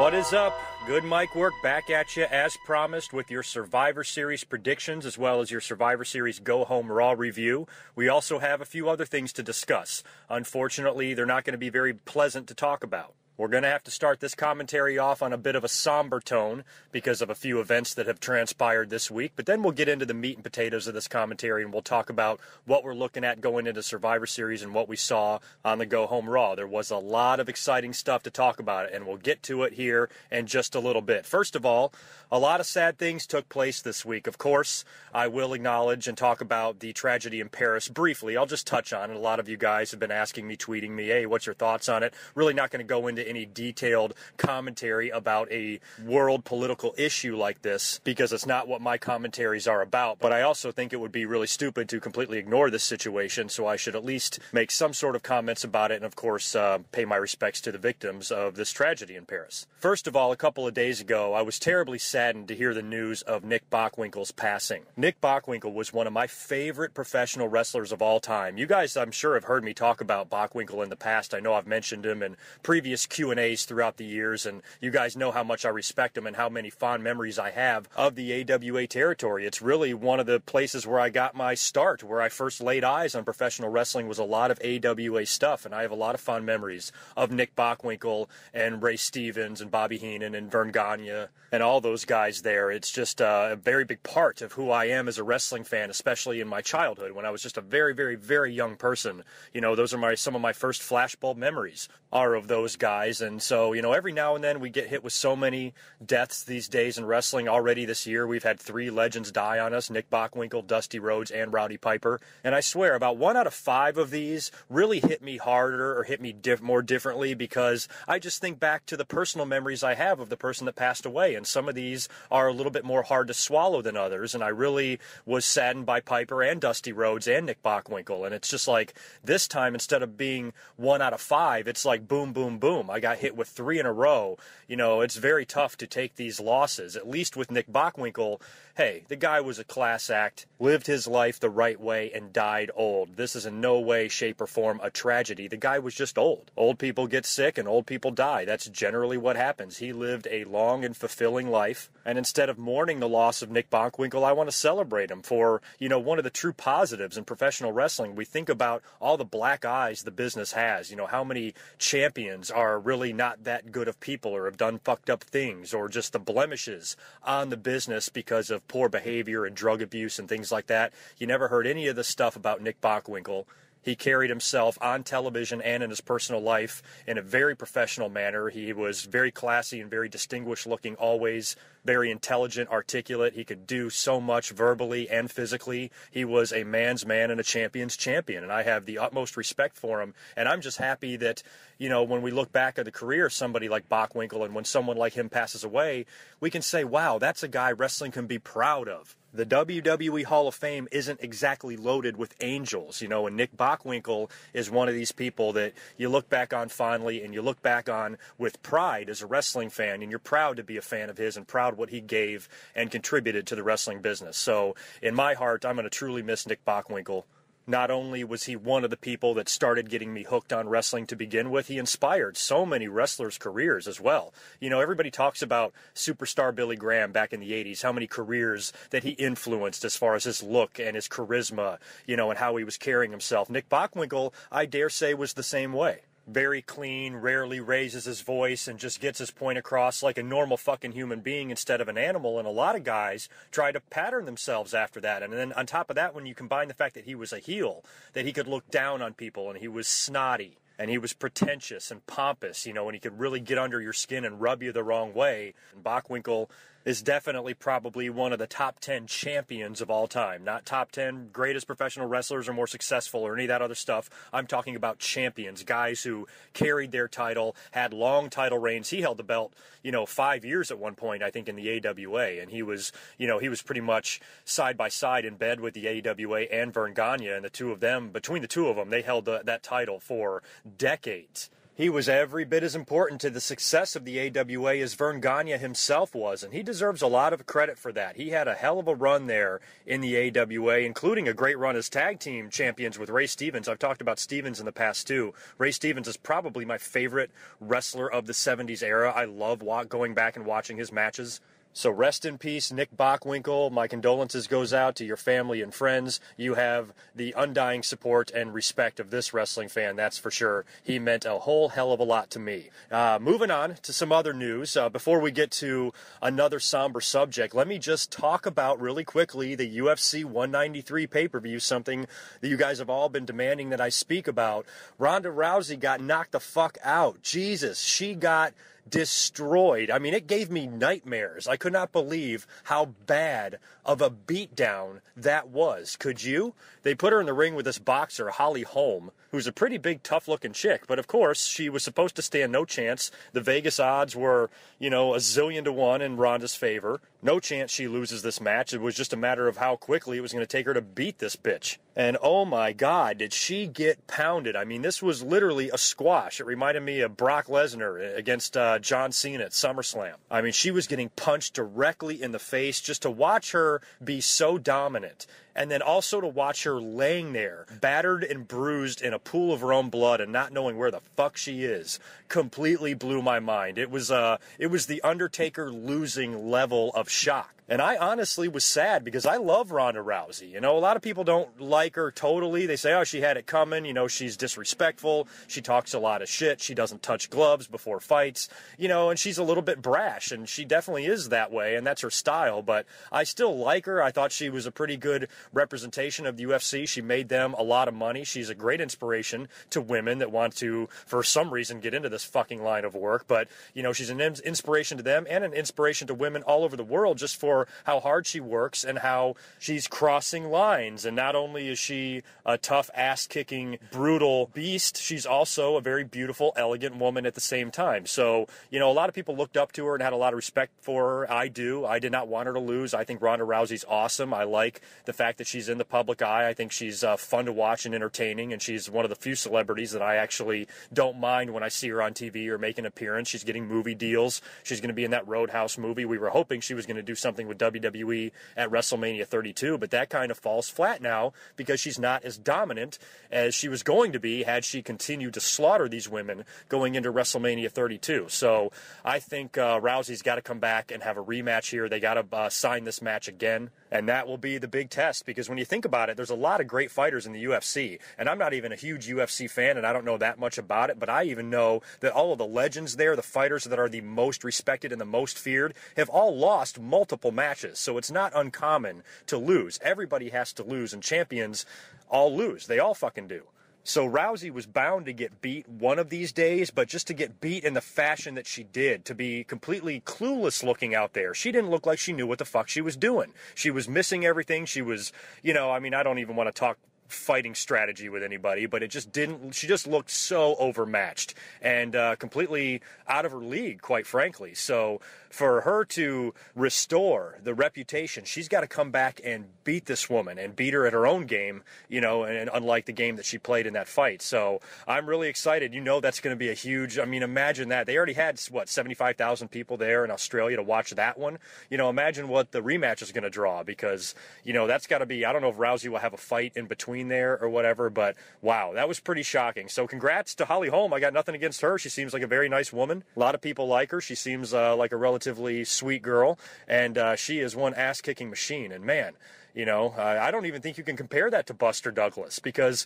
What is up? GoodMicWork back at you as promised with your Survivor Series predictions as well as your Survivor Series Go Home Raw review. We also have a few other things to discuss. Unfortunately, they're not going to be very pleasant to talk about. We're going to have to start this commentary off on a bit of a somber tone because of a few events that have transpired this week, but then we'll get into the meat and potatoes of this commentary and we'll talk about what we're looking at going into Survivor Series and what we saw on the Go Home Raw. There was a lot of exciting stuff to talk about, and we'll get to it here in just a little bit. First of all, a lot of sad things took place this week. Of course, I will acknowledge and talk about the tragedy in Paris briefly. I'll just touch on it. A lot of you guys have been asking me, tweeting me, hey, what's your thoughts on it? Really not going to go into any detailed commentary about a world political issue like this because it's not what my commentaries are about, but I also think it would be really stupid to completely ignore this situation, so I should at least make some sort of comments about it and of course pay my respects to the victims of this tragedy in Paris. First of all, a couple of days ago I was terribly saddened to hear the news of Nick Bockwinkel's passing. Nick Bockwinkel was one of my favorite professional wrestlers of all time. You guys, I'm sure, have heard me talk about Bockwinkel in the past. I know I've mentioned him in previous Q&As throughout the years, and you guys know how much I respect him and how many fond memories I have of the AWA territory. It's really one of the places where I got my start, where I first laid eyes on professional wrestling was a lot of AWA stuff, and I have a lot of fond memories of Nick Bockwinkel and Ray Stevens and Bobby Heenan and Vern Gagne and all those guys there. It's just a very big part of who I am as a wrestling fan, especially in my childhood when I was just a very, very, very young person. You know, those are some of my first flashbulb memories are of those guys. And so, you know, every now and then we get hit with so many deaths these days in wrestling. Already this year, we've had 3 legends die on us, Nick Bockwinkel, Dusty Rhodes, and Rowdy Piper. And I swear, about 1 out of 5 of these really hit me harder or hit me more differently because I just think back to the personal memories I have of the person that passed away. And some of these are a little bit more hard to swallow than others. And I really was saddened by Piper and Dusty Rhodes and Nick Bockwinkel. And it's just like this time, instead of being 1 out of 5, it's like boom, boom, boom. I got hit with 3 in a row. You know, it's very tough to take these losses. At least with Nick Bockwinkel, hey, the guy was a class act, lived his life the right way, and died old. This is in no way, shape, or form a tragedy. The guy was just old. Old people get sick and old people die. That's generally what happens. He lived a long and fulfilling life, and instead of mourning the loss of Nick Bockwinkel, I want to celebrate him for, you know, one of the true positives in professional wrestling. We think about all the black eyes the business has, you know, how many champions are really not that good of people or have done fucked up things, or just the blemishes on the business because of poor behavior and drug abuse and things like that. You never heard any of the stuff about Nick Bockwinkel. He carried himself on television and in his personal life in a very professional manner. He was very classy and very distinguished looking, always very intelligent, articulate. He could do so much verbally and physically. He was a man's man and a champion's champion, and I have the utmost respect for him. And I'm just happy that, you know, when we look back at the career of somebody like Bockwinkel and when someone like him passes away, we can say, wow, that's a guy wrestling can be proud of. The WWE Hall of Fame isn't exactly loaded with angels, you know, and Nick Bockwinkel is one of these people that you look back on fondly and you look back on with pride as a wrestling fan, and you're proud to be a fan of his and proud what he gave and contributed to the wrestling business. So in my heart, I'm going to truly miss Nick Bockwinkel. Not only was he one of the people that started getting me hooked on wrestling to begin with, he inspired so many wrestlers' careers as well. You know, everybody talks about superstar Billy Graham back in the 80s, how many careers that he influenced as far as his look and his charisma, you know, and how he was carrying himself. Nick Bockwinkel, I dare say, was the same way. Very clean, rarely raises his voice, and just gets his point across like a normal fucking human being instead of an animal. And a lot of guys try to pattern themselves after that. And then on top of that, when you combine the fact that he was a heel, that he could look down on people, and he was snotty, and he was pretentious and pompous, you know, and he could really get under your skin and rub you the wrong way. And Bockwinkel is definitely probably one of the top 10 champions of all time. Not top 10 greatest professional wrestlers or more successful or any of that other stuff. I'm talking about champions, guys who carried their title, had long title reigns. He held the belt, you know, 5 years at one point, I think, in the AWA. And he was, you know, he was pretty much side by side in bed with the AWA and Vern Gagne. And the two of them, between the two of them, they held that title for decades. He was every bit as important to the success of the AWA as Vern Gagne himself was, and he deserves a lot of credit for that. He had a hell of a run there in the AWA, including a great run as tag team champions with Ray Stevens. I've talked about Stevens in the past, too. Ray Stevens is probably my favorite wrestler of the 70s era. I love going back and watching his matches. So rest in peace, Nick Bockwinkel. My condolences goes out to your family and friends. You have the undying support and respect of this wrestling fan, that's for sure. He meant a whole hell of a lot to me. Moving on to some other news. Before we get to another somber subject, let me just talk about really quickly the UFC 193 pay-per-view, something that you guys have all been demanding that I speak about. Ronda Rousey got knocked the fuck out. Jesus, she got destroyed. I mean, it gave me nightmares. I could not believe how bad of a beatdown that was. Could you? They put her in the ring with this boxer, Holly Holm, who's a pretty big, tough-looking chick. But, of course, she was supposed to stand no chance. The Vegas odds were, a zillion to 1 in Ronda's favor. No chance she loses this match. It was just a matter of how quickly it was going to take her to beat this bitch. And, oh, my God, did she get pounded. I mean, this was literally a squash. It reminded me of Brock Lesnar against John Cena at SummerSlam. I mean, she was getting punched directly in the face. Just to watch her be so dominant, and then also to watch her laying there, battered and bruised in a pool of her own blood and not knowing where the fuck she is, completely blew my mind. It was the Undertaker losing level of shock. And I honestly was sad because I love Ronda Rousey. A lot of people don't like her totally. They say, oh, she had it coming. She's disrespectful. She talks a lot of shit. She doesn't touch gloves before fights. And she's a little bit brash, and she definitely is that way, and that's her style. But I still like her. I thought she was a pretty good representation of the UFC. She made them a lot of money. She's a great inspiration to women that want to, for some reason, get into this fucking line of work. But, she's an inspiration to them and an inspiration to women all over the world just for how hard she works and how she's crossing lines. And not only is she a tough, ass-kicking, brutal beast, she's also a very beautiful, elegant woman at the same time. So, a lot of people looked up to her and had a lot of respect for her. I do. I did not want her to lose. I think Ronda Rousey's awesome. I like the fact that she's in the public eye. I think she's fun to watch and entertaining, and she's one of the few celebrities that I actually don't mind when I see her on TV or make an appearance. She's getting movie deals. She's going to be in that Roadhouse movie. We were hoping she was going to do something with WWE at WrestleMania 32, but that kind of falls flat now because she's not as dominant as she was going to be had she continued to slaughter these women going into WrestleMania 32. So I think Rousey's got to come back and have a rematch here. They got to sign this match again, and that will be the big test because when you think about it, there's a lot of great fighters in the UFC, and I'm not even a huge UFC fan, and I don't know that much about it, but I even know that all of the legends there, the fighters that are the most respected and the most feared, have all lost multiple matches, so it's not uncommon to lose. Everybody has to lose, and champions all lose. They all fucking do. So Rousey was bound to get beat one of these days, but just to get beat in the fashion that she did, to be completely clueless looking out there. She didn't look like she knew what the fuck she was doing. She was missing everything. She was, I don't even want to talk fighting strategy with anybody, but she just looked so overmatched and completely out of her league, quite frankly. So for her to restore the reputation, she's got to come back and beat this woman and beat her at her own game, and unlike the game that she played in that fight. So I'm really excited. That's going to be a huge, imagine that. They already had, 75,000 people there in Australia to watch that one. Imagine what the rematch is going to draw because, that's got to be, I don't know if Rousey will have a fight in between there or whatever, but wow, that was pretty shocking. So congrats to Holly Holm. I got nothing against her. She seems like a very nice woman. A lot of people like her. She seems like a relatively sweet girl, and she is one ass-kicking machine. And man, I don't even think you can compare that to Buster Douglas because,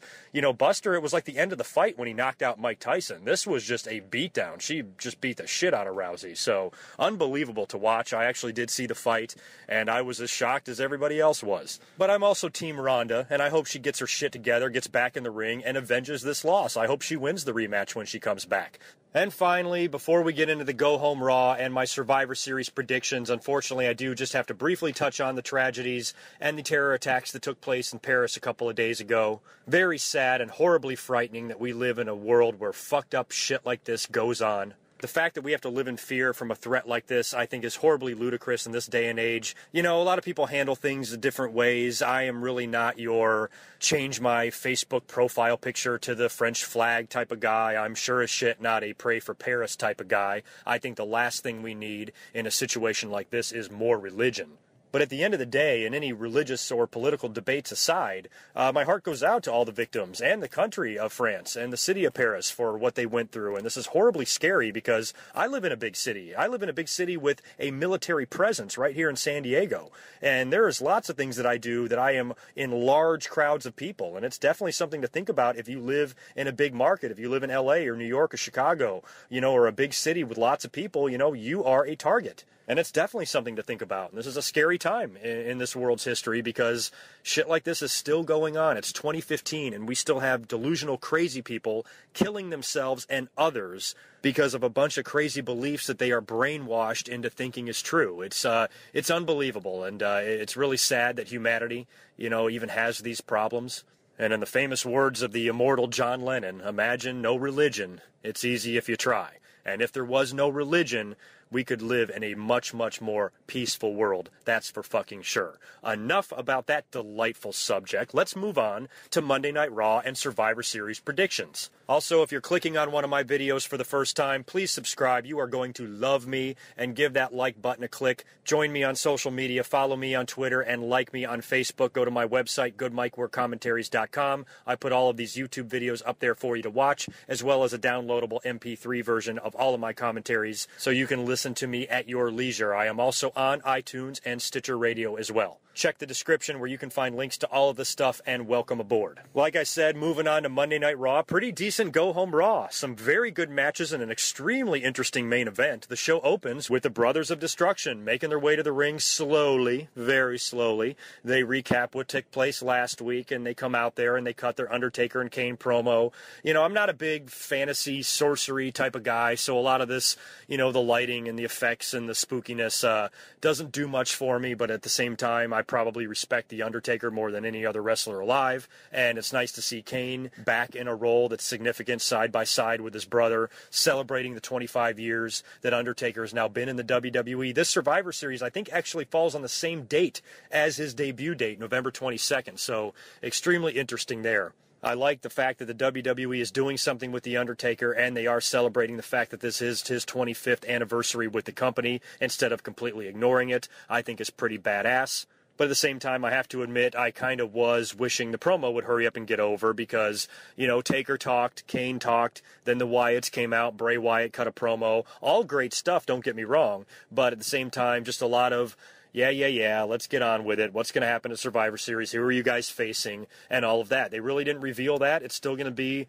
Buster, it was like the end of the fight when he knocked out Mike Tyson. This was just a beatdown. She just beat the shit out of Rousey. So unbelievable to watch. I actually did see the fight, and I was as shocked as everybody else was. But I'm also Team Ronda, and I hope she gets her shit together, gets back in the ring, and avenges this loss. I hope she wins the rematch when she comes back. And finally, before we get into the Go Home Raw and my Survivor Series predictions, unfortunately, I do just have to briefly touch on the tragedies and the terror attacks that took place in Paris a couple of days ago. Very sad and horribly frightening that we live in a world where fucked up shit like this goes on. The fact that we have to live in fear from a threat like this, I think, is horribly ludicrous in this day and age. You know, a lot of people handle things in different ways. I am really not your change my Facebook profile picture to the French flag type of guy. I'm sure as shit not a pray for Paris type of guy. I think the last thing we need in a situation like this is more religion. But at the end of the day, and any religious or political debates aside, my heart goes out to all the victims and the country of France and the city of Paris for what they went through. And this is horribly scary because I live in a big city. I live in a big city with a military presence right here in San Diego. And there is lots of things that I do that I am in large crowds of people. And it's definitely something to think about if you live in a big market. If you live in LA or New York or Chicago, you know, or a big city with lots of people, you know, you are a target. And it's definitely something to think about. And this is a scary time in this world's history because shit like this is still going on. It's 2015 and we still have delusional crazy people killing themselves and others because of a bunch of crazy beliefs that they are brainwashed into thinking is true. It's unbelievable, and it's really sad that humanity, you know, even has these problems. And in the famous words of the immortal John Lennon, imagine no religion. It's easy if you try. And if there was no religion, we could live in a much, much more peaceful world. That's for fucking sure. Enough about that delightful subject. Let's move on to Monday Night Raw and Survivor Series predictions. Also, if you're clicking on one of my videos for the first time, please subscribe. You are going to love me, and give that like button a click. Join me on social media. Follow me on Twitter and like me on Facebook. Go to my website, GoodMicWorkCommentaries.com. I put all of these YouTube videos up there for you to watch, as well as a downloadable MP3 version of all of my commentaries, so you can listen to me at your leisure. I am also on iTunes and Stitcher Radio as well. Check the description where you can find links to all of this stuff, and welcome aboard. Like I said, moving on to Monday Night Raw, pretty decent go-home Raw. Some very good matches and an extremely interesting main event. The show opens with the Brothers of Destruction making their way to the ring slowly, very slowly. They recap what took place last week, and they come out there and they cut their Undertaker and Kane promo. You know, I'm not a big fantasy sorcery type of guy, so a lot of this, you know, the lighting and the effects and the spookiness doesn't do much for me, but at the same time, I probably respect The Undertaker more than any other wrestler alive, and it's nice to see Kane back in a role that's significant side by side with his brother, celebrating the 25 years that Undertaker has now been in the WWE. This Survivor Series, I think, actually falls on the same date as his debut date, November 22nd, so extremely interesting there. I like the fact that the WWE is doing something with The Undertaker, and they are celebrating the fact that this is his 25th anniversary with the company instead of completely ignoring it. I think it's pretty badass. But at the same time, I have to admit, I kind of was wishing the promo would hurry up and get over because, you know, Taker talked, Kane talked, then the Wyatts came out, Bray Wyatt cut a promo. All great stuff, don't get me wrong. But at the same time, just a lot of, yeah, let's get on with it. What's going to happen at Survivor Series? Who are you guys facing? And all of that. They really didn't reveal that. It's still going to be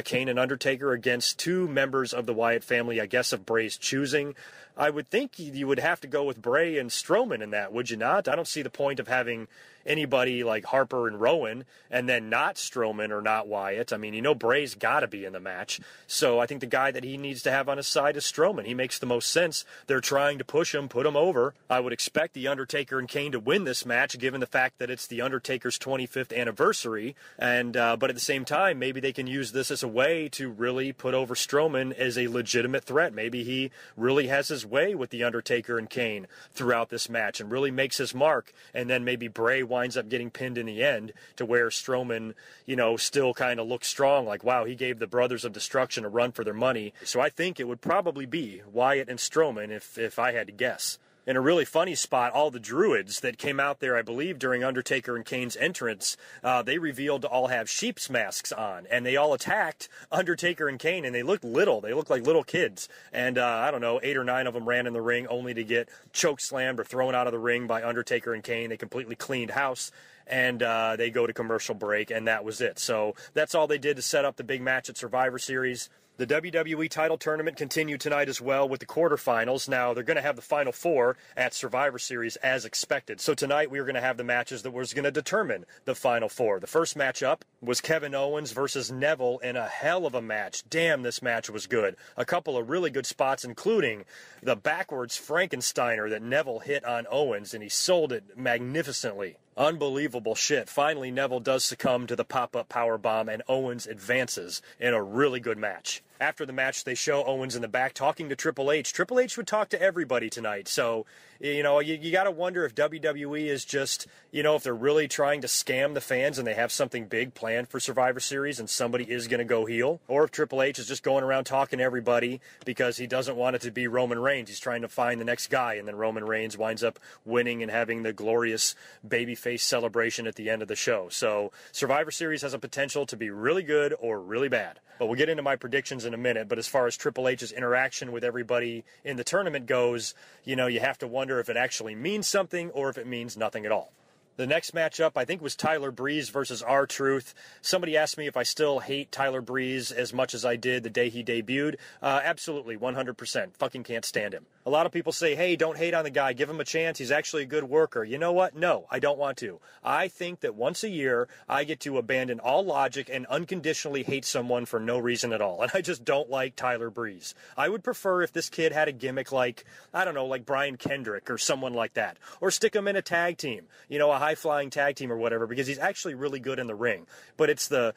Kane and Undertaker against two members of the Wyatt family, I guess, of Bray's choosing. I would think you would have to go with Bray and Strowman in that, would you not? I don't see the point of having anybody like Harper and Rowan and then not Strowman or not Wyatt. I mean, you know, Bray's got to be in the match. So I think the guy that he needs to have on his side is Strowman. He makes the most sense. They're trying to push him, put him over. I would expect The Undertaker and Kane to win this match, given the fact that it's The Undertaker's 25th anniversary. And but at the same time, maybe they can use this as a way to really put over Strowman as a legitimate threat. Maybe he really has his way with The Undertaker and Kane throughout this match and really makes his mark. And then maybe Bray winds up getting pinned in the end to where Strowman, you know, still kind of looks strong, like, wow, he gave the Brothers of Destruction a run for their money. So I think it would probably be Wyatt and Strowman if I had to guess. In a really funny spot, all the Druids that came out there, I believe, during Undertaker and Kane's entrance, they revealed to all have sheep's masks on, and they all attacked Undertaker and Kane, and they looked little. They looked like little kids, and I don't know, 8 or 9 of them ran in the ring only to get chokeslammed or thrown out of the ring by Undertaker and Kane. They completely cleaned house, and they go to commercial break, and that was it. So that's all they did to set up the big match at Survivor Series. The WWE title tournament continued tonight as well with the quarterfinals. Now, they're going to have the Final Four at Survivor Series as expected. So tonight, we are going to have the matches that was going to determine the Final Four. The first matchup was Kevin Owens versus Neville in a hell of a match. Damn, this match was good. A couple of really good spots, including the backwards Frankensteiner that Neville hit on Owens, and he sold it magnificently. Unbelievable shit. Finally, Neville does succumb to the pop-up powerbomb, and Owens advances in a really good match. After the match, they show Owens in the back talking to Triple H. Triple H would talk to everybody tonight. So, you got to wonder if WWE is just, if they're really trying to scam the fans and they have something big planned for Survivor Series and somebody is going to go heel. Or if Triple H is just going around talking to everybody because he doesn't want it to be Roman Reigns. He's trying to find the next guy, and then Roman Reigns winds up winning and having the glorious babyface celebration at the end of the show. So Survivor Series has a potential to be really good or really bad. But we'll get into my predictions in a minute. But as far as Triple H's interaction with everybody in the tournament goes, you have to wonder if it actually means something or if it means nothing at all. The next matchup, I think, was Tyler Breeze versus R-Truth. Somebody asked me if I still hate Tyler Breeze as much as I did the day he debuted. Absolutely, 100%. Fucking can't stand him. A lot of people say, hey, don't hate on the guy. Give him a chance. He's actually a good worker. You know what? No, I don't want to. I think that once a year, I get to abandon all logic and unconditionally hate someone for no reason at all. And I just don't like Tyler Breeze. I would prefer if this kid had a gimmick like, I don't know, like Brian Kendrick or someone like that. Or stick him in a tag team. A high-flying tag team or whatever, because he's actually really good in the ring. But it's the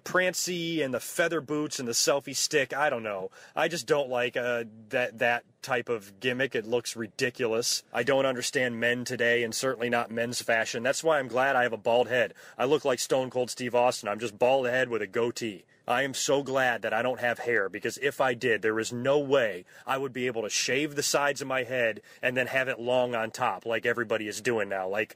prancy and the feather boots and the selfie stick. I don't know. I just don't like that type of gimmick. It looks ridiculous. I don't understand men today, and certainly not men's fashion. That's why I'm glad I have a bald head. I look like Stone Cold Steve Austin. I'm just bald head with a goatee. I am so glad that I don't have hair, because if I did, there is no way I would be able to shave the sides of my head and then have it long on top like everybody is doing now, like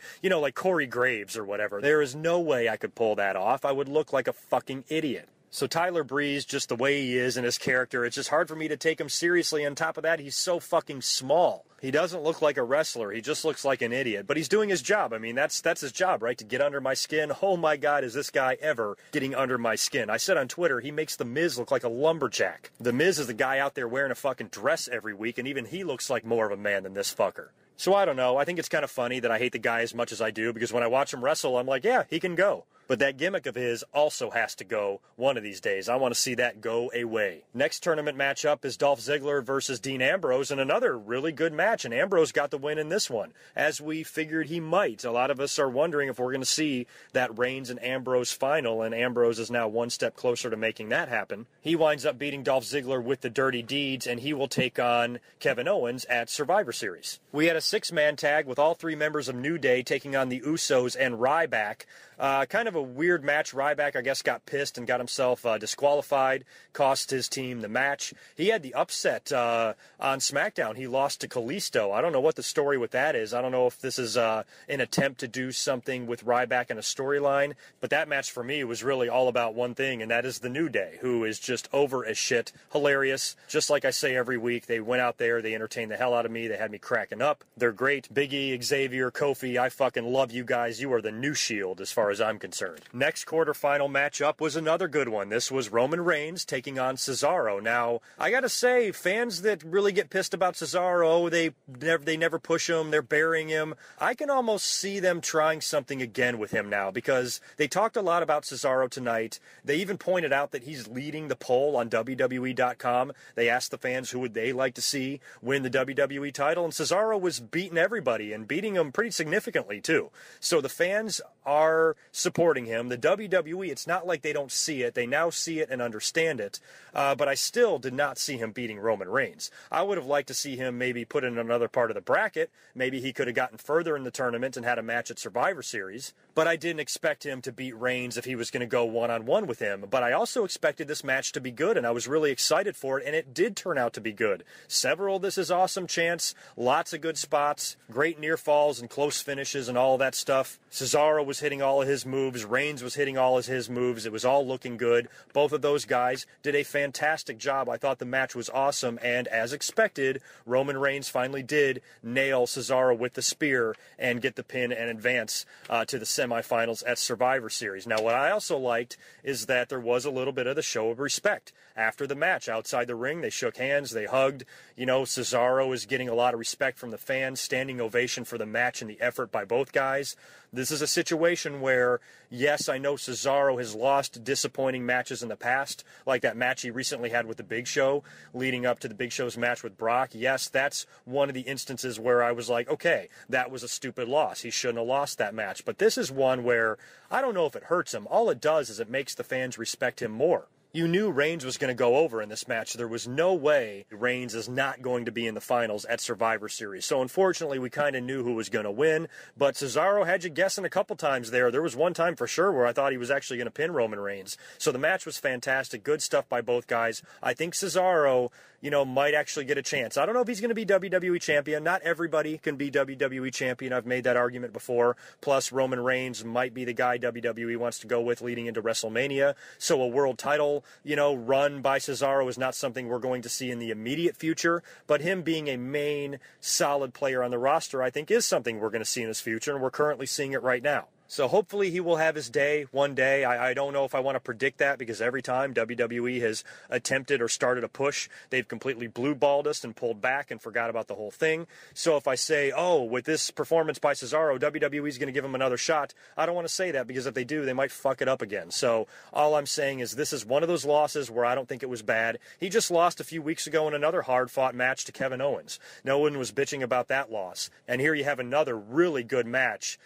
Corey Graves or whatever. There is no way I could pull that off. I would look like a fucking idiot. So Tyler Breeze, just the way he is and his character, it's just hard for me to take him seriously. On top of that, he's so fucking small. He doesn't look like a wrestler. He just looks like an idiot. But he's doing his job. I mean, that's his job, right? To get under my skin. Oh my God, is this guy ever getting under my skin? I said on Twitter, he makes The Miz look like a lumberjack. The Miz is the guy out there wearing a fucking dress every week, and even he looks like more of a man than this fucker. So I don't know. I think it's kind of funny that I hate the guy as much as I do, because when I watch him wrestle, I'm like, yeah, he can go. But that gimmick of his also has to go one of these days. I want to see that go away. Next tournament matchup is Dolph Ziggler versus Dean Ambrose, and another really good match. And Ambrose got the win in this one, as we figured he might. A lot of us are wondering if we're going to see that Reigns and Ambrose final, and Ambrose is now one step closer to making that happen. He winds up beating Dolph Ziggler with the Dirty Deeds, and he will take on Kevin Owens at Survivor Series. We had a 6-man tag with all 3 members of New Day taking on the Usos and Ryback. Kind of a weird match. Ryback, I guess, got pissed and got himself disqualified, cost his team the match. He had the upset on SmackDown. He lost to Kalisto. I don't know what the story with that is. I don't know if this is an attempt to do something with Ryback in a storyline, but that match for me was really all about one thing, and that is the New Day, who is just over as shit. Hilarious. Just like I say every week, they went out there, they entertained the hell out of me, they had me cracking up. They're great. Big E, Xavier, Kofi, I fucking love you guys. You are the new Shield as far as I'm concerned. Next quarterfinal matchup was another good one. This was Roman Reigns taking on Cesaro. Now, I gotta say, fans that really get pissed about Cesaro, they never push him, they're burying him. I can almost see them trying something again with him now, because they talked a lot about Cesaro tonight. They even pointed out that he's leading the poll on WWE.com. They asked the fans who would they like to see win the WWE title, and Cesaro was beating everybody and beating them pretty significantly too. So the fans are supporting him. The WWE, it's not like they don't see it. They now see it and understand it. But I still did not see him beating Roman Reigns. I would have liked to see him maybe put in another part of the bracket. Maybe he could have gotten further in the tournament and had a match at Survivor Series. But I didn't expect him to beat Reigns if he was going to go one-on-one with him. But I also expected this match to be good, and I was really excited for it, and it did turn out to be good. Several "this is awesome" chants, lots of good spots, great near falls and close finishes and all of that stuff. Cesaro was hitting all of his moves. Reigns was hitting all of his moves. It was all looking good. Both of those guys did a fantastic job. I thought the match was awesome, and as expected, Roman Reigns finally did nail Cesaro with the spear and get the pin and advance to the semifinals at Survivor Series. Now, what I also liked is that there was a little bit of the show of respect. After the match, outside the ring, they shook hands, they hugged. You know, Cesaro is getting a lot of respect from the fans, standing ovation for the match and the effort by both guys. This is a situation where, yes, I know Cesaro has lost disappointing matches in the past, like that match he recently had with the Big Show, leading up to the Big Show's match with Brock. Yes, that's one of the instances where I was like, okay, that was a stupid loss. He shouldn't have lost that match. But this is one where I don't know if it hurts him. All it does is it makes the fans respect him more. You knew Reigns was going to go over in this match. There was no way Reigns is not going to be in the finals at Survivor Series. So unfortunately, we kind of knew who was going to win. But Cesaro had you guessing a couple times there. There was one time for sure where I thought he was actually going to pin Roman Reigns. So the match was fantastic. Good stuff by both guys. I think Cesaro, might actually get a chance. I don't know if he's going to be WWE champion. Not everybody can be WWE champion. I've made that argument before. Plus, Roman Reigns might be the guy WWE wants to go with leading into WrestleMania. So a world title, run by Cesaro is not something we're going to see in the immediate future. But him being a main solid player on the roster, I think, is something we're going to see in his future. And we're currently seeing it right now. So hopefully he will have his day one day. I don't know if I want to predict that because every time WWE has attempted or started a push, they've completely blue-balled us and pulled back and forgot about the whole thing. So if I say, with this performance by Cesaro, WWE is going to give him another shot, I don't want to say that because if they do, they might fuck it up again. So all I'm saying is this is one of those losses where I don't think it was bad. He just lost a few weeks ago in another hard-fought match to Kevin Owens. No one was bitching about that loss. And here you have another really good match,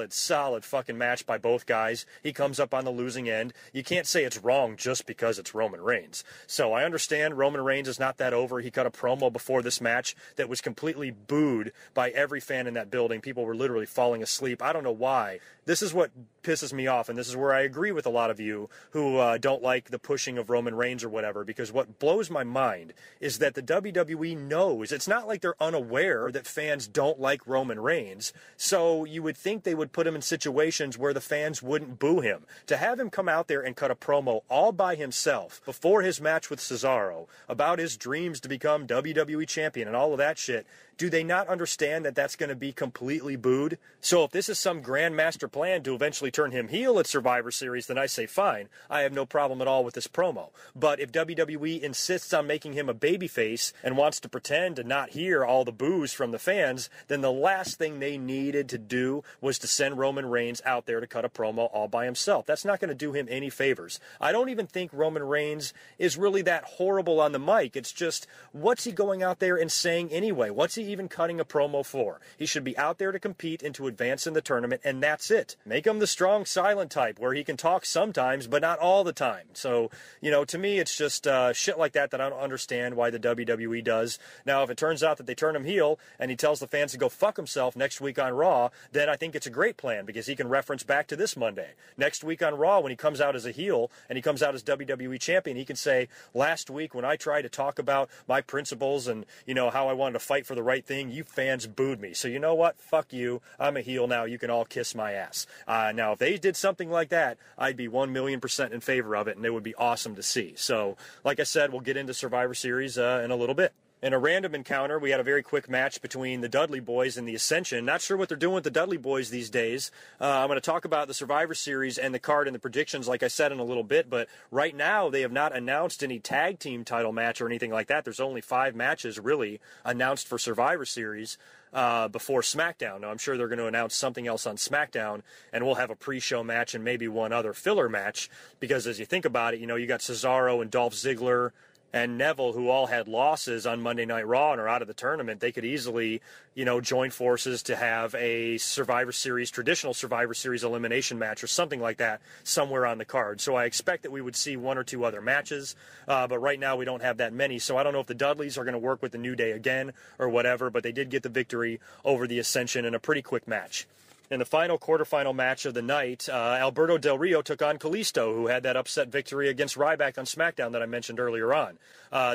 solid fucking match by both guys. He comes up on the losing end. You can't say it's wrong just because it's Roman Reigns. So I understand Roman Reigns is not that over. He cut a promo before this match that was completely booed by every fan in that building. People were literally falling asleep. I don't know why. This is what pisses me off, and this is where I agree with a lot of you who don't like the pushing of Roman Reigns or whatever, because what blows my mind is that the WWE knows. It's not like they're unaware that fans don't like Roman Reigns, so you would think they would put him in situations where the fans wouldn't boo him. To have him come out there and cut a promo all by himself before his match with Cesaro about his dreams to become WWE champion and all of that shit, do they not understand that that's going to be completely booed? So if this is some grandmaster plan to eventually turn him heel at Survivor Series, then I say fine. I have no problem at all with this promo. But if WWE insists on making him a babyface and wants to pretend to not hear all the boos from the fans, then the last thing they needed to do was to send Roman Reigns out there to cut a promo all by himself. That's not going to do him any favors. I don't even think Roman Reigns is really that horrible on the mic. It's just, what's he going out there and saying anyway? What's he even cutting a promo for? He should be out there to compete and to advance in the tournament, and that's it. Make him the strong silent type where he can talk sometimes but not all the time. So to me it's just shit like that I don't understand why the WWE does. Now if it turns out that they turn him heel and he tells the fans to go fuck himself next week on Raw, then I think it's a great plan because he can reference back to this Monday. Next week on Raw when he comes out as a heel and he comes out as WWE champion, he can say, last week when I tried to talk about my principles and how I wanted to fight for the right thing, you fans booed me. So you know what? Fuck you. I'm a heel now. You can all kiss my ass. Now, if they did something like that, I'd be 1,000,000% in favor of it, and it would be awesome to see. So, like I said, we'll get into Survivor Series in a little bit. In a random encounter, we had a very quick match between the Dudley Boyz and the Ascension. Not sure what they're doing with the Dudley Boyz these days. I'm going to talk about the Survivor Series and the card and the predictions, like I said, in a little bit. But right now, they have not announced any tag team title match or anything like that. There's only 5 matches, really, announced for Survivor Series before SmackDown. Now, I'm sure they're going to announce something else on SmackDown, and we'll have a pre-show match and maybe one other filler match. Because as you think about it, you got Cesaro and Dolph Ziggler and Neville, who all had losses on Monday Night Raw and are out of the tournament. They could easily, join forces to have a traditional Survivor Series elimination match or something like that somewhere on the card. So I expect that we would see 1 or 2 other matches, but right now we don't have that many. So I don't know if the Dudleys are going to work with the New Day again or whatever, but they did get the victory over the Ascension in a pretty quick match. In the final quarterfinal match of the night, Alberto Del Rio took on Kalisto, who had that upset victory against Ryback on SmackDown that I mentioned earlier on.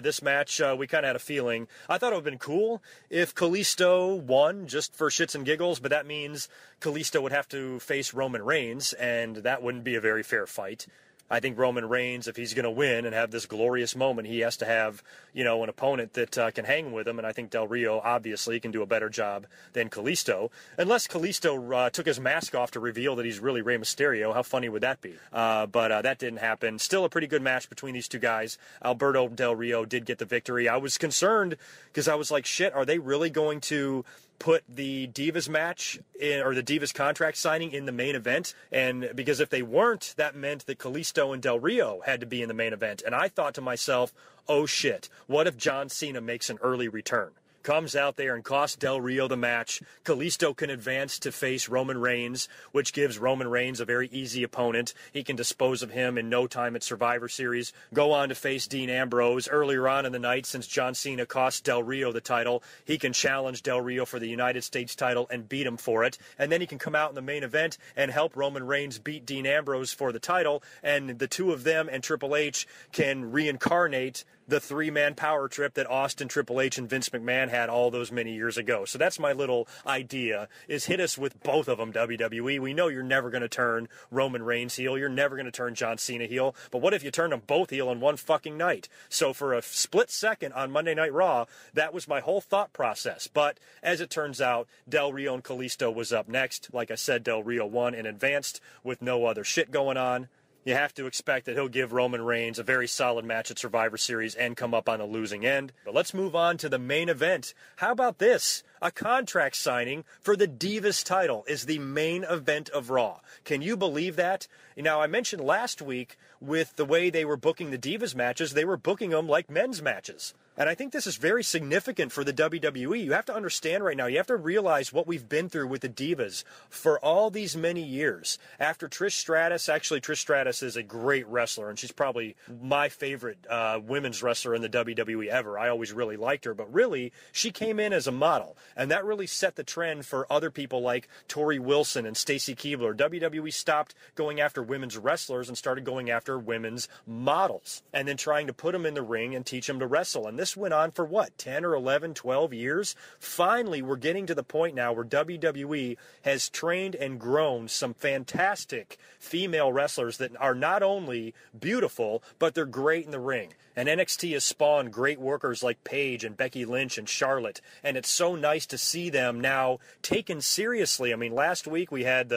This match, we kind of had a feeling. I thought it would have been cool if Kalisto won just for shits and giggles, but that means Kalisto would have to face Roman Reigns, and that wouldn't be a very fair fight. I think Roman Reigns, if he's going to win and have this glorious moment, he has to have, an opponent that can hang with him. And I think Del Rio obviously can do a better job than Kalisto. Unless Kalisto took his mask off to reveal that he's really Rey Mysterio. How funny would that be? But that didn't happen. Still a pretty good match between these two guys. Alberto Del Rio did get the victory. I was concerned because I was like, shit, are they really going to put the Divas match or the Divas contract signing in the main event? And because if they weren't, that meant that Kalisto and Del Rio had to be in the main event. And I thought to myself, oh shit, what if John Cena makes an early return? comes out there and costs Del Rio the match. Kalisto can advance to face Roman Reigns, which gives Roman Reigns a very easy opponent. He can dispose of him in no time at Survivor Series. Go on to face Dean Ambrose. Earlier on in the night, since John Cena cost Del Rio the title, he can challenge Del Rio for the United States title and beat him for it. And then he can come out in the main event and help Roman Reigns beat Dean Ambrose for the title. And the two of them and Triple H can reincarnate the three-man power trip that Austin, Triple H, and Vince McMahon had all those many years ago. So that's my little idea, is hit us with both of them, WWE. We know you're never going to turn Roman Reigns heel. You're never going to turn John Cena heel. But what if you turned them both heel in one fucking night? So for a split second on Monday Night Raw, that was my whole thought process. But as it turns out, Del Rio and Kalisto was up next. Like I said, Del Rio won and advanced with no other shit going on. You have to expect that he'll give Roman Reigns a very solid match at Survivor Series and come up on the losing end. But let's move on to the main event. How about this? A contract signing for the Divas title is the main event of Raw. Can you believe that? Now, I mentioned last week with the way they were booking the Divas matches, they were booking them like men's matches. And I think this is very significant for the WWE. You have to understand right now, you have to realize what we've been through with the Divas for all these many years. After Trish Stratus, actually Trish Stratus is a great wrestler, and she's probably my favorite women's wrestler in the WWE ever. I always really liked her, but really, she came in as a model, and that really set the trend for other people like Tori Wilson and Stacy Keibler. WWE stopped going after women's wrestlers and started going after women's models, and then trying to put them in the ring and teach them to wrestle. And this went on for what, 10 or 11, 12 years? Finally, we're getting to the point now where WWE has trained and grown some fantastic female wrestlers that are not only beautiful, but they're great in the ring. And NXT has spawned great workers like Paige and Becky Lynch and Charlotte, and it's so nice to see them now taken seriously. I mean, last week we had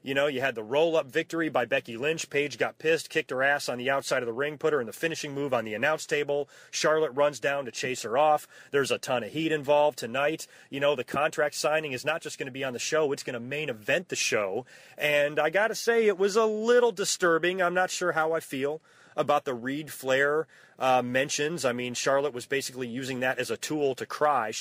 you had the roll-up victory by Becky Lynch. Paige got pissed, kicked her ass on the outside of the ring, put her in the finishing move on the announce table. Charlotte runs down to chase her off. There's a ton of heat involved tonight. The contract signing is not just going to be on the show, it's going to main event the show. And I got to say, it was a little disturbing. I'm not sure how I feel about the Reed Flair mentions. I mean, Charlotte was basically using that as a tool to cry.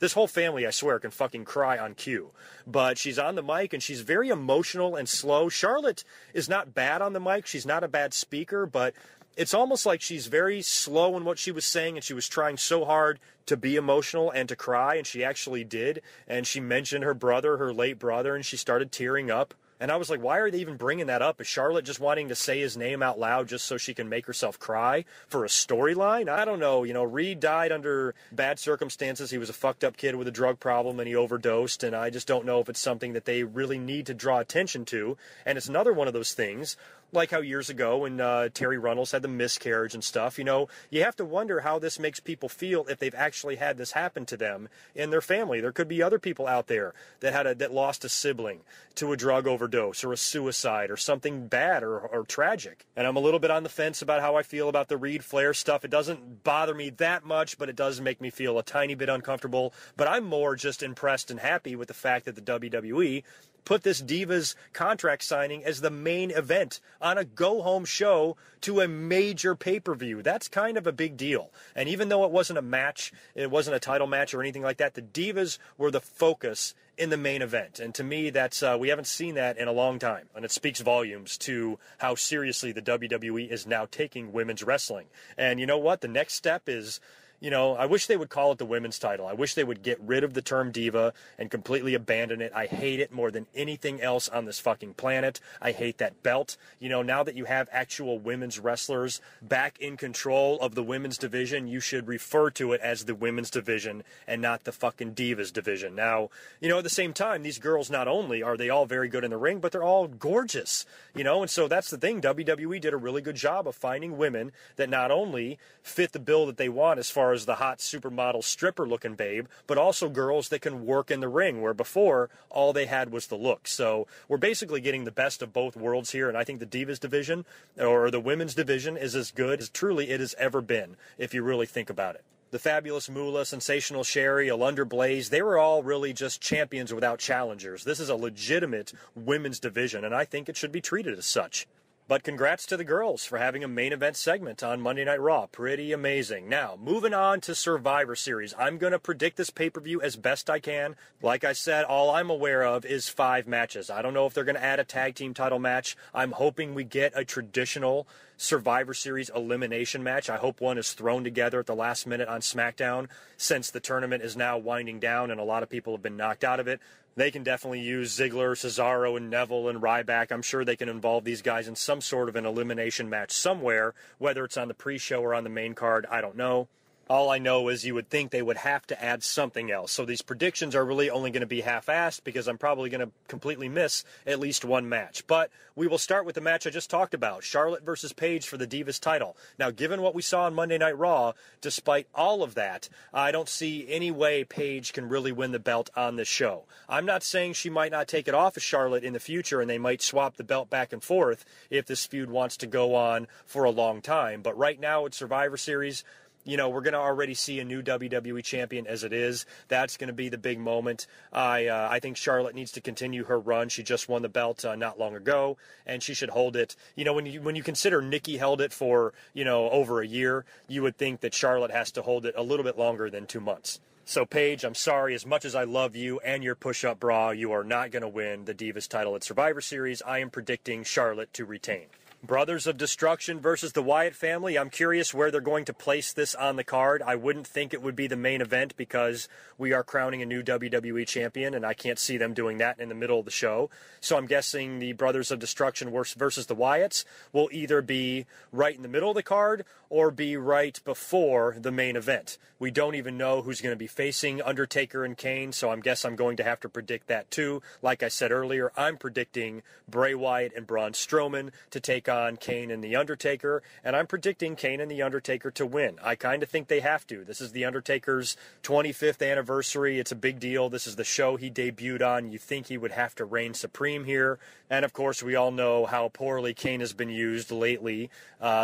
This whole family, I swear, can fucking cry on cue. But she's on the mic, and she's very emotional and slow. Charlotte is not bad on the mic. She's not a bad speaker, but it's almost like she's very slow in what she was saying, and she was trying so hard to be emotional and to cry, and she actually did. And she mentioned her brother, her late brother, and she started tearing up. And I was like, why are they even bringing that up? Is Charlotte just wanting to say his name out loud just so she can make herself cry for a storyline? I don't know. Reed died under bad circumstances. He was a fucked up kid with a drug problem, and he overdosed. And I just don't know if it's something that they really need to draw attention to. And it's another one of those things, like how years ago when Terry Runnels had the miscarriage and stuff, you have to wonder how this makes people feel if they've actually had this happen to them in their family. There could be other people out there that lost a sibling to a drug overdose or a suicide or something bad or tragic. And I'm a little bit on the fence about how I feel about the Reed Flair stuff. It doesn't bother me that much, but it does make me feel a tiny bit uncomfortable. But I'm more just impressed and happy with the fact that the WWE put this Divas contract signing as the main event on a go-home show to a major pay-per-view. That's kind of a big deal. And even though it wasn't a match, it wasn't a title match or anything like that, the Divas were the focus in the main event. And to me, that's we haven't seen that in a long time. And it speaks volumes to how seriously the WWE is now taking women's wrestling. And you know what? The next step is, I wish they would call it the women's title. I wish they would get rid of the term diva and completely abandon it. I hate it more than anything else on this fucking planet. I hate that belt. Now that you have actual women's wrestlers back in control of the women's division, you should refer to it as the women's division and not the fucking divas division. Now, at the same time, these girls, not only are they all very good in the ring, but they're all gorgeous, and so that's the thing. WWE did a really good job of finding women that not only fit the bill that they want as far as the hot supermodel stripper looking babe, but also girls that can work in the ring, where before all they had was the look. So we're basically getting the best of both worlds here, and I think the Divas division or the women's division is as good as truly it has ever been, if you really think about it. The Fabulous Moolah, Sensational Sherry, Alundra Blaze, they were all really just champions without challengers. This is a legitimate women's division, and I think it should be treated as such. But congrats to the girls for having a main event segment on Monday Night Raw. Pretty amazing. Now, moving on to Survivor Series. I'm going to predict this pay-per-view as best I can. Like I said, all I'm aware of is 5 matches. I don't know if they're going to add a tag team title match. I'm hoping we get a traditional Survivor Series elimination match. I hope one is thrown together at the last minute on SmackDown, since the tournament is now winding down and a lot of people have been knocked out of it. They can definitely use Ziggler, Cesaro, and Neville and Ryback. I'm sure they can involve these guys in some sort of an elimination match somewhere, whether it's on the pre-show or on the main card, I don't know. All I know is you would think they would have to add something else. So these predictions are really only going to be half-assed because I'm probably going to completely miss at least one match. But we will start with the match I just talked about, Charlotte versus Paige for the Divas title. Now, given what we saw on Monday Night Raw, despite all of that, I don't see any way Paige can really win the belt on this show. I'm not saying she might not take it off of Charlotte in the future and they might swap the belt back and forth if this feud wants to go on for a long time. But right now at Survivor Series, you know, we're going to already see a new WWE champion as it is. That's going to be the big moment. I think Charlotte needs to continue her run. She just won the belt not long ago, and she should hold it. You know, when you consider Nikki held it for, you know, over a year, you would think that Charlotte has to hold it a little bit longer than 2 months. So, Paige, I'm sorry. As much as I love you and your push-up bra, you are not going to win the Divas title at Survivor Series. I am predicting Charlotte to retain. Brothers of Destruction versus the Wyatt family. I'm curious where they're going to place this on the card. I wouldn't think it would be the main event because we are crowning a new WWE champion, and I can't see them doing that in the middle of the show. So I'm guessing the Brothers of Destruction versus the Wyatts will either be right in the middle of the card or be right before the main event. We don't even know who's going to be facing Undertaker and Kane, so I guess I'm going to have to predict that too. Like I said earlier, I'm predicting Bray Wyatt and Braun Strowman to take on Kane and The Undertaker, and I'm predicting Kane and The Undertaker to win. I kind of think they have to. This is The Undertaker's 25th anniversary. It's a big deal. This is the show he debuted on. You think he would have to reign supreme here. And, of course, we all know how poorly Kane has been used lately.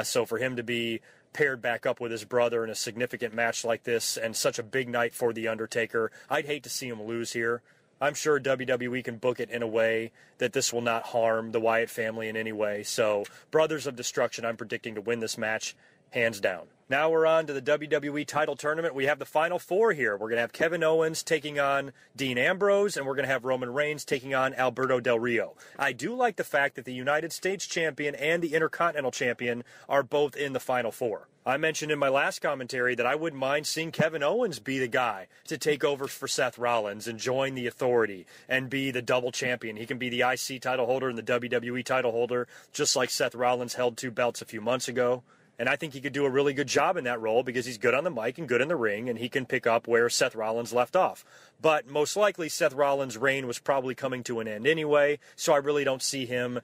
So for him to be paired back up with his brother in a significant match like this and such a big night for The Undertaker, I'd hate to see him lose here. I'm sure WWE can book it in a way that this will not harm the Wyatt family in any way. So, Brothers of Destruction, I'm predicting to win this match, hands down. Now we're on to the WWE title tournament. We have the final 4 here. We're going to have Kevin Owens taking on Dean Ambrose, and we're going to have Roman Reigns taking on Alberto Del Rio. I do like the fact that the United States champion and the Intercontinental champion are both in the final 4. I mentioned in my last commentary that I wouldn't mind seeing Kevin Owens be the guy to take over for Seth Rollins and join the Authority and be the double champion. He can be the IC title holder and the WWE title holder, just like Seth Rollins held 2 belts a few months ago. And I think he could do a really good job in that role because he's good on the mic and good in the ring, and he can pick up where Seth Rollins left off. But most likely, Seth Rollins' reign was probably coming to an end anyway, so I really don't see him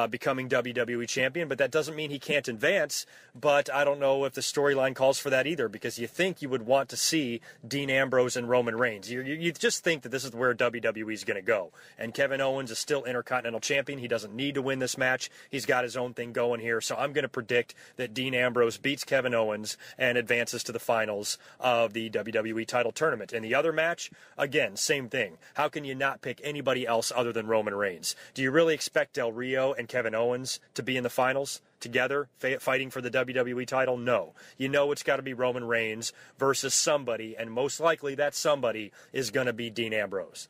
becoming WWE champion. But that doesn't mean he can't advance, but I don't know if the storyline calls for that either, because you think you would want to see Dean Ambrose and Roman Reigns. You just think that this is where WWE is going to go. And Kevin Owens is still Intercontinental champion. He doesn't need to win this match. He's got his own thing going here, so I'm going to predict that Dean Ambrose beats Kevin Owens and advances to the finals of the WWE title tournament. And the other match, again, same thing. How can you not pick anybody else other than Roman Reigns? Do you really expect Del Rio and Kevin Owens to be in the finals together, fighting for the WWE title? No. You know it's got to be Roman Reigns versus somebody, and most likely that somebody is going to be Dean Ambrose.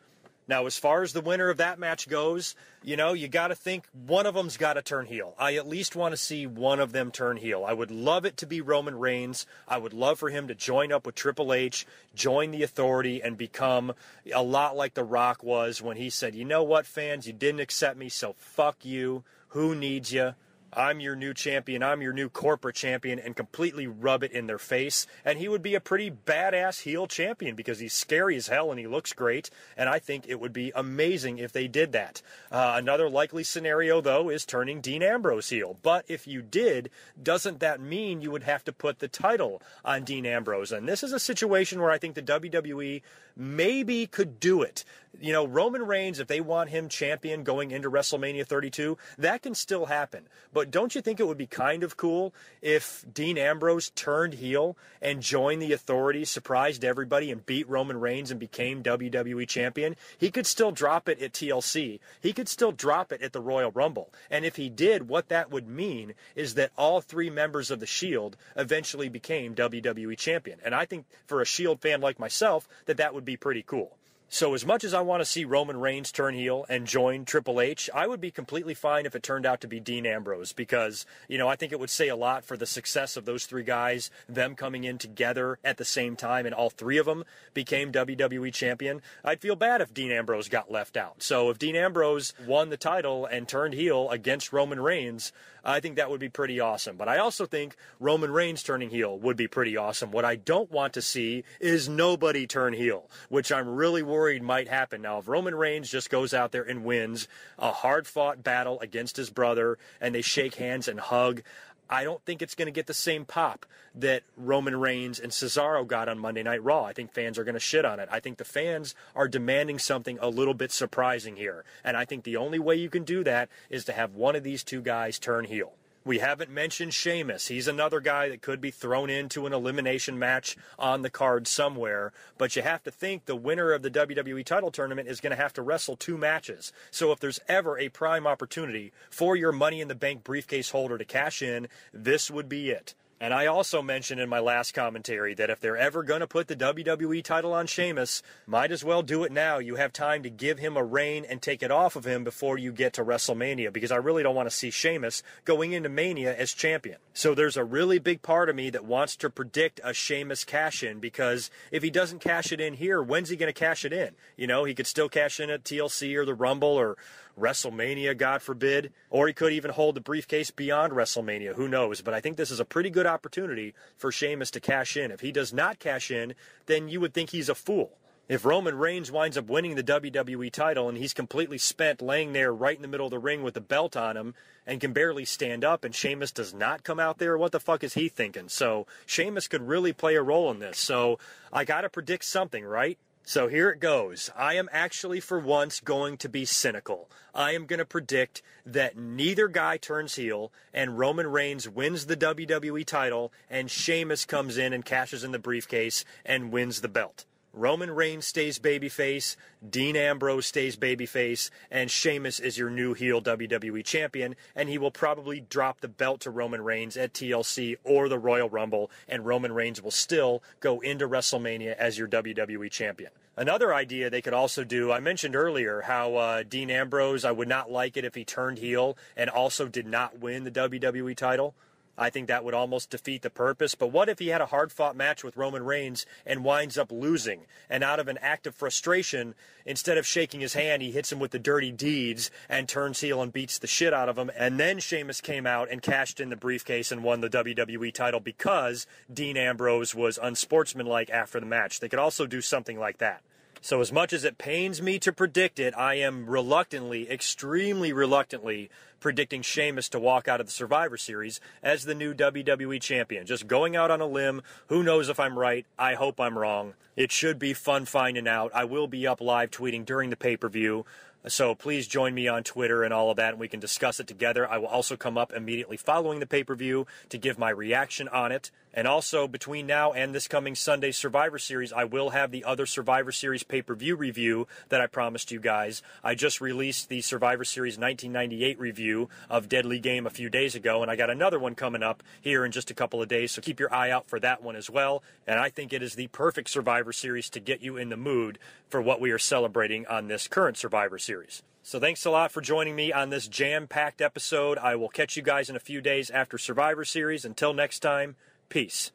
Now, as far as the winner of that match goes, you know, you got to think one of them's got to turn heel. I at least want to see one of them turn heel. I would love it to be Roman Reigns. I would love for him to join up with Triple H, join the Authority, and become a lot like The Rock was when he said, you know what, fans, you didn't accept me, so fuck you. Who needs you? I'm your new champion, I'm your new corporate champion, and completely rub it in their face. And he would be a pretty badass heel champion because he's scary as hell and he looks great. And I think it would be amazing if they did that. Another likely scenario, though, is turning Dean Ambrose heel. But if you did, doesn't that mean you would have to put the title on Dean Ambrose? And this is a situation where I think the WWE maybe could do it. You know, Roman Reigns, if they want him champion going into WrestleMania 32, that can still happen. But but don't you think it would be kind of cool if Dean Ambrose turned heel and joined the Authority, surprised everybody, and beat Roman Reigns and became WWE champion? He could still drop it at TLC. He could still drop it at the Royal Rumble. And if he did, what that would mean is that all 3 members of the Shield eventually became WWE champion. And I think for a Shield fan like myself, that would be pretty cool. So as much as I want to see Roman Reigns turn heel and join Triple H, I would be completely fine if it turned out to be Dean Ambrose because, I think it would say a lot for the success of those 3 guys, them coming in together at the same time, and all 3 of them became WWE champion. I'd feel bad if Dean Ambrose got left out. So if Dean Ambrose won the title and turned heel against Roman Reigns, I think that would be pretty awesome. But I also think Roman Reigns turning heel would be pretty awesome. What I don't want to see is nobody turn heel, which I'm really worried might happen. Now, if Roman Reigns just goes out there and wins a hard-fought battle against his brother and they shake hands and hug, I don't think it's going to get the same pop that Roman Reigns and Cesaro got on Monday Night Raw. I think fans are going to shit on it. I think the fans are demanding something a little bit surprising here. And I think the only way you can do that is to have one of these 2 guys turn heel. We haven't mentioned Sheamus. He's another guy that could be thrown into an elimination match on the card somewhere. But you have to think the winner of the WWE title tournament is going to have to wrestle 2 matches. So if there's ever a prime opportunity for your Money in the Bank briefcase holder to cash in, this would be it. And I also mentioned in my last commentary that if they're ever going to put the WWE title on Sheamus, might as well do it now. You have time to give him a reign and take it off of him before you get to WrestleMania, because I really don't want to see Sheamus going into Mania as champion. So there's a really big part of me that wants to predict a Sheamus cash-in, because if he doesn't cash it in here, when's he going to cash it in? He could still cash in at TLC or the Rumble or WrestleMania, God forbid, or he could even hold the briefcase beyond WrestleMania. Who knows? But I think this is a pretty good opportunity for Sheamus to cash in. If he does not cash in, then you would think he's a fool. If Roman Reigns winds up winning the WWE title and he's completely spent laying there right in the middle of the ring with the belt on him and can barely stand up, and Sheamus does not come out there, what the fuck is he thinking? So Sheamus could really play a role in this. So I got to predict something, right? So here it goes. I am actually, for once, going to be cynical. I am going to predict that neither guy turns heel and Roman Reigns wins the WWE title and Sheamus comes in and cashes in the briefcase and wins the belt. Roman Reigns stays babyface, Dean Ambrose stays babyface, and Sheamus is your new heel WWE champion, and he will probably drop the belt to Roman Reigns at TLC or the Royal Rumble, and Roman Reigns will still go into WrestleMania as your WWE champion. Another idea they could also do, I mentioned earlier how Dean Ambrose, I would not like it if he turned heel and also did not win the WWE title. I think that would almost defeat the purpose. But what if he had a hard-fought match with Roman Reigns and winds up losing? And out of an act of frustration, instead of shaking his hand, he hits him with the dirty deeds and turns heel and beats the shit out of him. And then Sheamus came out and cashed in the briefcase and won the WWE title because Dean Ambrose was unsportsmanlike after the match. They could also do something like that. So as much as it pains me to predict it, I am reluctantly, extremely reluctantly, predicting Sheamus to walk out of the Survivor Series as the new WWE champion. Just going out on a limb. Who knows if I'm right? I hope I'm wrong. It should be fun finding out. I will be up live tweeting during the pay-per-view. So please join me on Twitter and all of that, and we can discuss it together. I will also come up immediately following the pay-per-view to give my reaction on it. And also, between now and this coming Sunday Survivor Series, I will have the other Survivor Series pay-per-view review that I promised you guys. I just released the Survivor Series 1998 review of Deadly Game a few days ago, and I got another one coming up here in just a couple of days, so keep your eye out for that one as well. And I think it is the perfect Survivor Series to get you in the mood for what we are celebrating on this current Survivor Series. So thanks a lot for joining me on this jam-packed episode. I will catch you guys in a few days after Survivor Series. Until next time, peace.